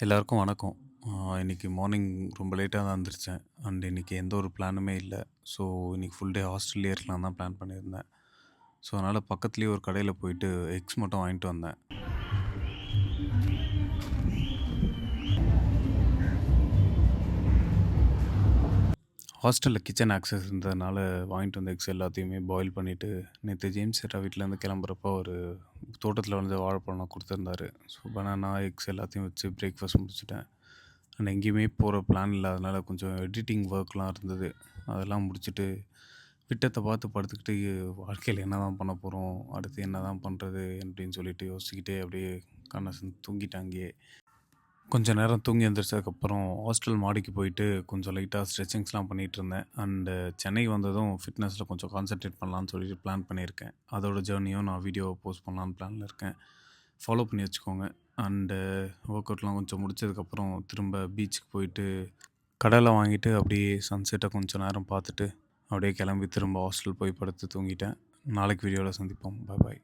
எல்லாருக்கும் வணக்கம். இன்னைக்கு மார்னிங் ரொம்ப லேட்டா தான் எந்திரிச்சேன். அண்ட் இன்னைக்கு எந்த ஒரு பிளானுமே இல்ல. ஸோ, இன்னைக்கு ஃபுல் டே ஹாஸ்டல்லயே இருக்கலாம்னு தான் பிளான் பண்ணியிருந்தேன். ஸோ, அதனால பக்கத்துலயே ஒரு கடையில போயிட்டு எக்ஸ் மட்டும் வாங்கிட்டு வந்தேன். ஹாஸ்டல்ல கிச்சன் ஆக்சஸ் இருந்ததுனால வாங்கிட்டு வந்த எக்ஸ் எல்லாத்தையுமே பாயில் பண்ணிட்டு, நேத்து ஜேம்ஸ் சேட்டா வீட்லேருந்து கிளம்புறப்போ ஒரு தோட்டத்தில விளைஞ்ச வாழைப்பழம் குடுத்துருந்தாரு. ஸோ, பனானா, எக்ஸ் எல்லாத்தையும் வச்சு பிரேக்ஃபாஸ்ட் முடிச்சுட்டேன். அண்ட் எங்கேயுமே போற பிளான் இல்லாதனால கொஞ்சம் எடிட்டிங் ஒர்க்லாம் இருந்தது. அதெல்லாம் முடிச்சுட்டு, விட்டத்த பார்த்து படுத்துக்கிட்டு, வாழ்க்கையில என்னதான் பண்ண போறோம்? அடுத்து என்னதான் பண்றது? அப்படின்னு சொல்லிட்டு யோசிச்சுக்கிட்டே அப்படியே கண்ண தூங்கிட்டேன் அங்கேயே. கொஞ்ச நேரம் தூங்கி எந்திரிச்சதுக்கப்புறம் ஹாஸ்டல் மாடிக்கு போயிட்டு கொஞ்சம் லைட்டா ஸ்ட்ரெச்சிங்ஸ்லாம் பண்ணிட்டுருந்தேன். அண்டு சென்னை வந்ததும் ஃபிட்னஸில கொஞ்சம் கான்சன்ட்ரேட் பண்ணலான்னு சொல்லிட்டு பிளான் பண்ணியிருக்கேன். அதோட ஜேர்னியும் நான் வீடியோ போஸ்ட் பண்ணலான்னு பிளான்ல இருக்கேன். ஃபாலோ பண்ணி வச்சுக்கோங்க. அண்டு ஒர்க் அவுட்லாம் கொஞ்சம் முடிச்சதுக்கப்புறம் திரும்ப பீச்சுக்கு போயிட்டு கடலை வாங்கிட்டு அப்படியே சன்செட்டை கொஞ்சம் நேரம் பார்த்துட்டு, அப்படியே கிளம்பி திரும்ப ஹாஸ்டல் போய் படுத்து தூங்கிட்டேன். நாளைக்கு வீடியோவில் சந்திப்போம். பாய் பாய்.